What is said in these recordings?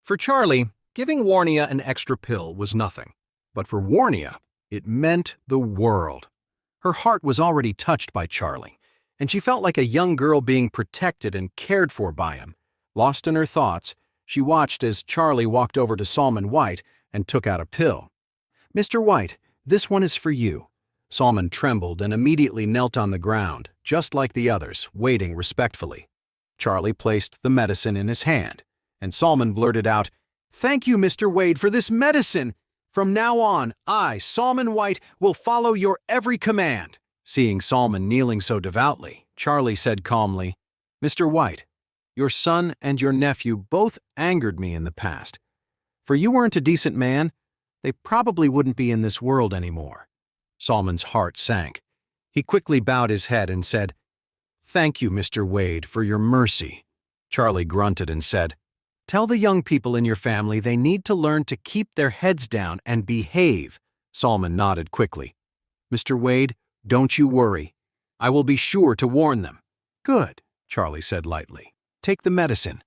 For Charlie, giving Waria an extra pill was nothing. But for Waria, it meant the world. Her heart was already touched by Charlie, and she felt like a young girl being protected and cared for by him. Lost in her thoughts, she watched as Charlie walked over to Solomon White and took out a pill. "Mr. White, this one is for you." Solomon trembled and immediately knelt on the ground, just like the others, waiting respectfully. Charlie placed the medicine in his hand, and Solomon blurted out, "Thank you, Mr. Wade, for this medicine. From now on, I, Solomon White, will follow your every command." Seeing Solomon kneeling so devoutly, Charlie said calmly, "Mr. White, your son and your nephew both angered me in the past. For you weren't a decent man, they probably wouldn't be in this world anymore." Solomon's heart sank. He quickly bowed his head and said, "Thank you, Mr. Wade, for your mercy." Charlie grunted and said, "Tell the young people in your family they need to learn to keep their heads down and behave." Solomon nodded quickly. "Mr. Wade, don't you worry. I will be sure to warn them." "Good," Charlie said lightly. "Take the medicine.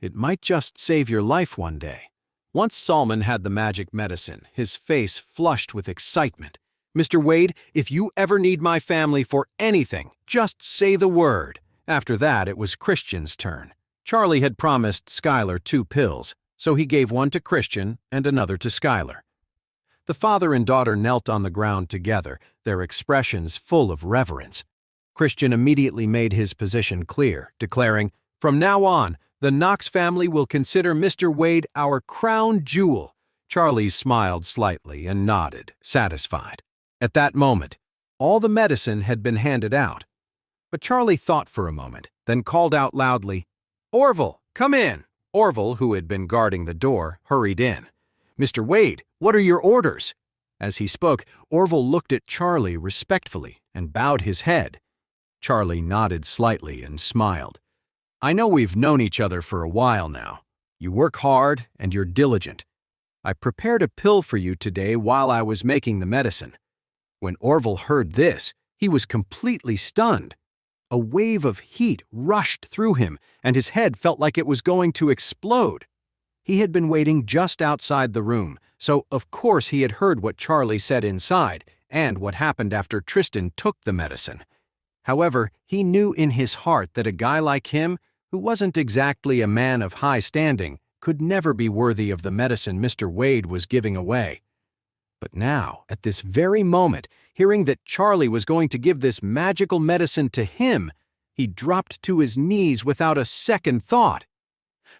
It might just save your life one day." Once Solomon had the magic medicine, his face flushed with excitement. "Mr. Wade, if you ever need my family for anything, just say the word." After that, it was Christian's turn. Charlie had promised Skylar 2 pills, so he gave one to Christian and another to Skylar. The father and daughter knelt on the ground together, their expressions full of reverence. Christian immediately made his position clear, declaring, "From now on, the Knox family will consider Mr. Wade our crown jewel." Charlie smiled slightly and nodded, satisfied. At that moment, all the medicine had been handed out. But Charlie thought for a moment, then called out loudly, "Orville, come in." Orville, who had been guarding the door, hurried in. "Mr. Wade, what are your orders?" As he spoke, Orville looked at Charlie respectfully and bowed his head. Charlie nodded slightly and smiled. "I know we've known each other for a while now. You work hard and you're diligent. I prepared a pill for you today while I was making the medicine." When Orville heard this, he was completely stunned. A wave of heat rushed through him, and his head felt like it was going to explode. He had been waiting just outside the room, so of course he had heard what Charlie said inside and what happened after Tristan took the medicine. However, he knew in his heart that a guy like him, who wasn't exactly a man of high standing, could never be worthy of the medicine Mr. Wade was giving away. But now, at this very moment, hearing that Charlie was going to give this magical medicine to him, he dropped to his knees without a second thought.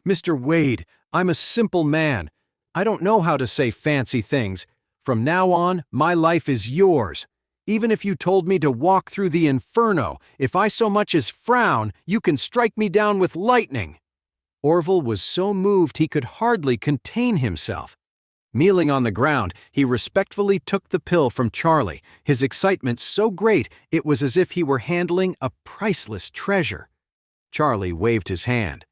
"Mr. Wade, I'm a simple man. I don't know how to say fancy things. From now on, my life is yours. Even if you told me to walk through the inferno, if I so much as frown, you can strike me down with lightning." Orville was so moved he could hardly contain himself. Kneeling on the ground, he respectfully took the pill from Charlie, his excitement so great it was as if he were handling a priceless treasure. Charlie waved his hand.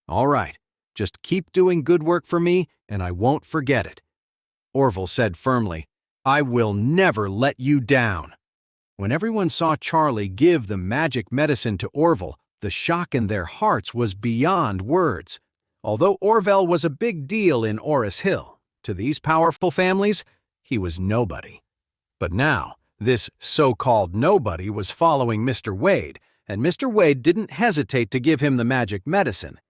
"All right, just keep doing good work for me, and I won't forget it." Orville said firmly, "I will never let you down." When everyone saw Charlie give the magic medicine to Orville, the shock in their hearts was beyond words. Although Orville was a big deal in Orris Hill, to these powerful families, he was nobody. But now, this so-called nobody was following Mr. Wade, and Mr. Wade didn't hesitate to give him the magic medicine.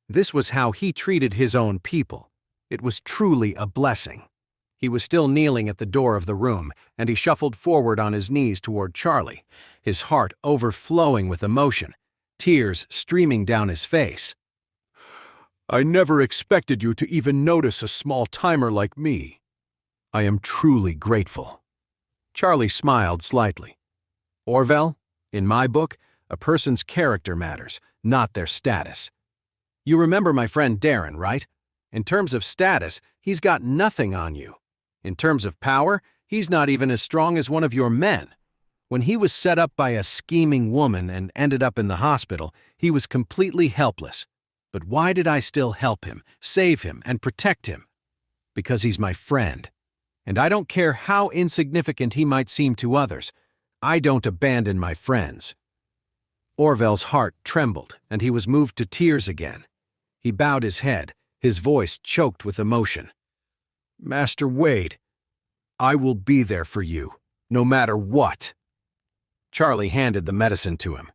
This was how he treated his own people. It was truly a blessing. He was still kneeling at the door of the room, and he shuffled forward on his knees toward Charlie, his heart overflowing with emotion, tears streaming down his face. "I never expected you to even notice a small timer like me. I am truly grateful." Charlie smiled slightly. "Orville, in my book, a person's character matters, not their status. You remember my friend Darren, right? In terms of status, he's got nothing on you. In terms of power, he's not even as strong as one of your men. When he was set up by a scheming woman and ended up in the hospital, he was completely helpless. But why did I still help him, save him, and protect him? Because he's my friend. And I don't care how insignificant he might seem to others. I don't abandon my friends." Orville's heart trembled, and he was moved to tears again. He bowed his head, his voice choked with emotion. "Master Wade, I will be there for you, no matter what." Charlie handed the medicine to him.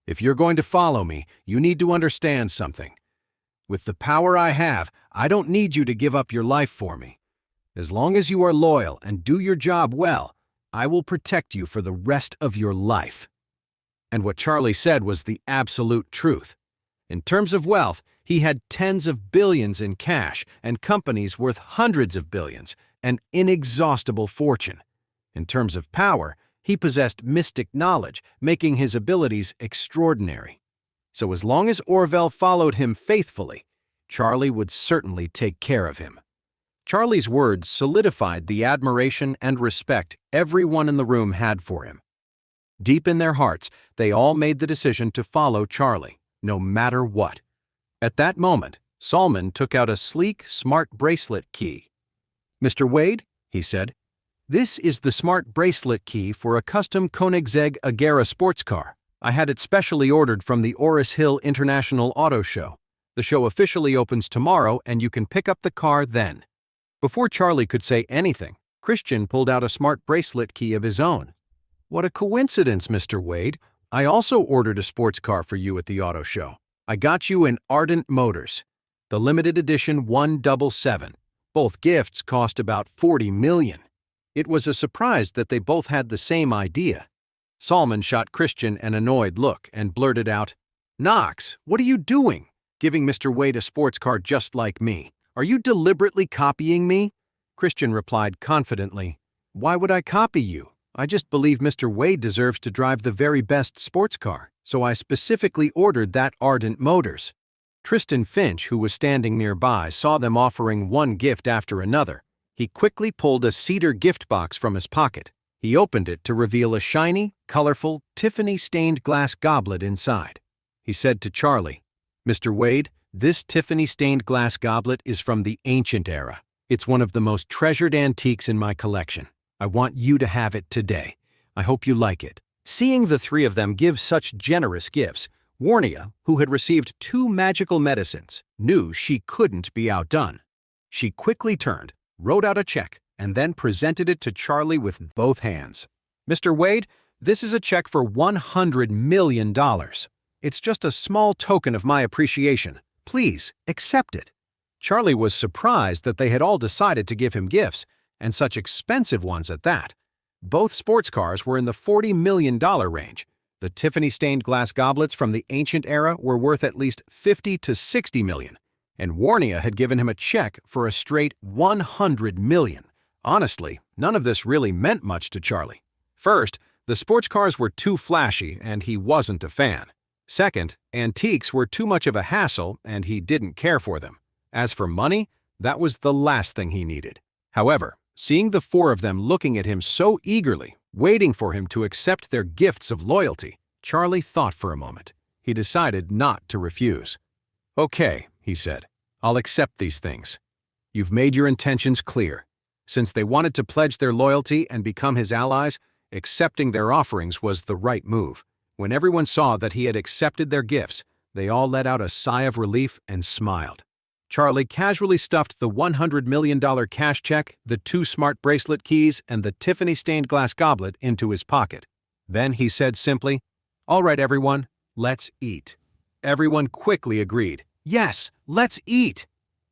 "If you're going to follow me, you need to understand something. With the power I have, I don't need you to give up your life for me. As long as you are loyal and do your job well, I will protect you for the rest of your life." And what Charlie said was the absolute truth. In terms of wealth, he had tens of billions in cash and companies worth hundreds of billions, an inexhaustible fortune. In terms of power, he possessed mystic knowledge, making his abilities extraordinary. So as long as Orville followed him faithfully, Charlie would certainly take care of him. Charlie's words solidified the admiration and respect everyone in the room had for him. Deep in their hearts, they all made the decision to follow Charlie, no matter what. At that moment, Solomon took out a sleek, smart bracelet key. "Mr. Wade," he said, "this is the smart bracelet key for a custom Koenigsegg Agera sports car. I had it specially ordered from the Orris Hill International Auto Show. The show officially opens tomorrow, and you can pick up the car then." Before Charlie could say anything, Christian pulled out a smart bracelet key of his own. "What a coincidence, Mr. Wade. I also ordered a sports car for you at the auto show. I got you an Ardent Motors, the limited edition 177. Both gifts cost about $40 million. It was a surprise that they both had the same idea." Solomon shot Christian an annoyed look and blurted out, "Knox, what are you doing? Giving Mr. Wade a sports car just like me? Are you deliberately copying me?" Christian replied confidently, "Why would I copy you? I just believe Mr. Wade deserves to drive the very best sports car, so I specifically ordered that Ardent Motors." Tristan Finch, who was standing nearby, saw them offering one gift after another. He quickly pulled a cedar gift box from his pocket. He opened it to reveal a shiny, colorful, Tiffany-stained glass goblet inside. He said to Charlie, "Mr. Wade, this Tiffany-stained glass goblet is from the ancient era. It's one of the most treasured antiques in my collection. I want you to have it today. I hope you like it." Seeing the three of them give such generous gifts, Waria, who had received 2 magical medicines, knew she couldn't be outdone. She quickly turned, wrote out a check, and then presented it to Charlie with both hands. "Mr. Wade, this is a check for $100 million. It's just a small token of my appreciation. Please, accept it." Charlie was surprised that they had all decided to give him gifts, and such expensive ones at that. Both sports cars were in the $40 million range. The Tiffany-stained glass goblets from the ancient era were worth at least $50 to $60 million, and Waria had given him a check for a straight $100 million. Honestly, none of this really meant much to Charlie. First, the sports cars were too flashy, and he wasn't a fan. Second, antiques were too much of a hassle, and he didn't care for them. As for money, that was the last thing he needed. However, seeing the 4 of them looking at him so eagerly, waiting for him to accept their gifts of loyalty, Charlie thought for a moment. He decided not to refuse. "Okay," he said, "I'll accept these things. You've made your intentions clear. Since they wanted to pledge their loyalty and become his allies, accepting their offerings was the right move." When everyone saw that he had accepted their gifts, they all let out a sigh of relief and smiled. Charlie casually stuffed the $100 million cash check, the 2 smart bracelet keys, and the Tiffany-stained glass goblet into his pocket. Then he said simply, "All right, everyone, let's eat." Everyone quickly agreed, "Yes, let's eat."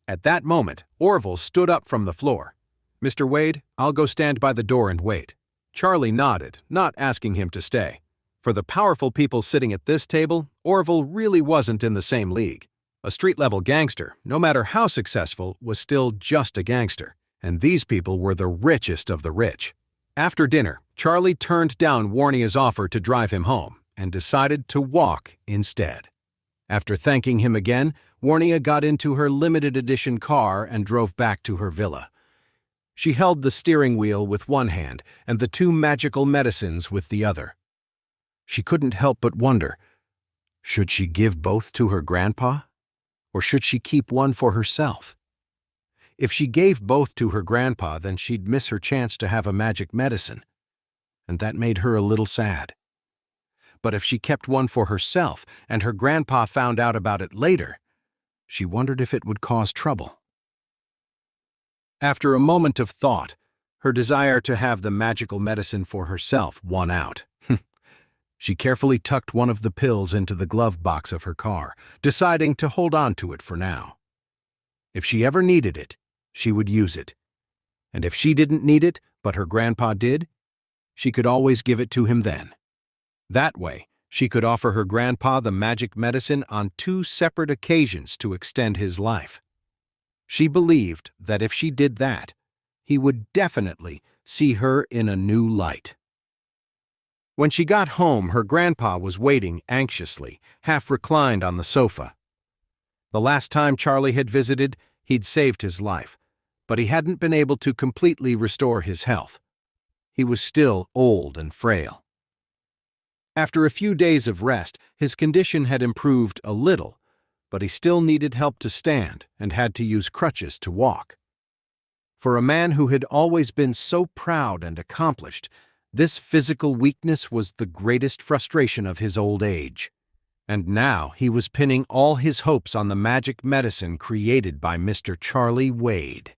At that moment, Orville stood up from the floor. "Mr. Wade, I'll go stand by the door and wait." Charlie nodded, not asking him to stay. For the powerful people sitting at this table, Orville really wasn't in the same league. A street-level gangster, no matter how successful, was still just a gangster, and these people were the richest of the rich. After dinner, Charlie turned down Waria's offer to drive him home and decided to walk instead. After thanking him again, Waria got into her limited edition car and drove back to her villa. She held the steering wheel with one hand and the 2 magical medicines with the other. She couldn't help but wonder, should she give both to her grandpa? Or should she keep one for herself? If she gave both to her grandpa, then she'd miss her chance to have a magic medicine, and that made her a little sad. But if she kept one for herself and her grandpa found out about it later, She wondered if it would cause trouble. After a moment of thought, her desire to have the magical medicine for herself won out. She carefully tucked one of the pills into the glove box of her car, deciding to hold on to it for now. If she ever needed it, she would use it. And if she didn't need it, but her grandpa did, she could always give it to him then. That way, she could offer her grandpa the magic medicine on 2 separate occasions to extend his life. She believed that if she did that, he would definitely see her in a new light. When she got home, her grandpa was waiting anxiously, half reclined on the sofa. The last time Charlie had visited, he'd saved his life, but he hadn't been able to completely restore his health. He was still old and frail. After a few days of rest, his condition had improved a little, but he still needed help to stand and had to use crutches to walk. For a man who had always been so proud and accomplished, this physical weakness was the greatest frustration of his old age. And now he was pinning all his hopes on the magic medicine created by Mr. Charlie Wade.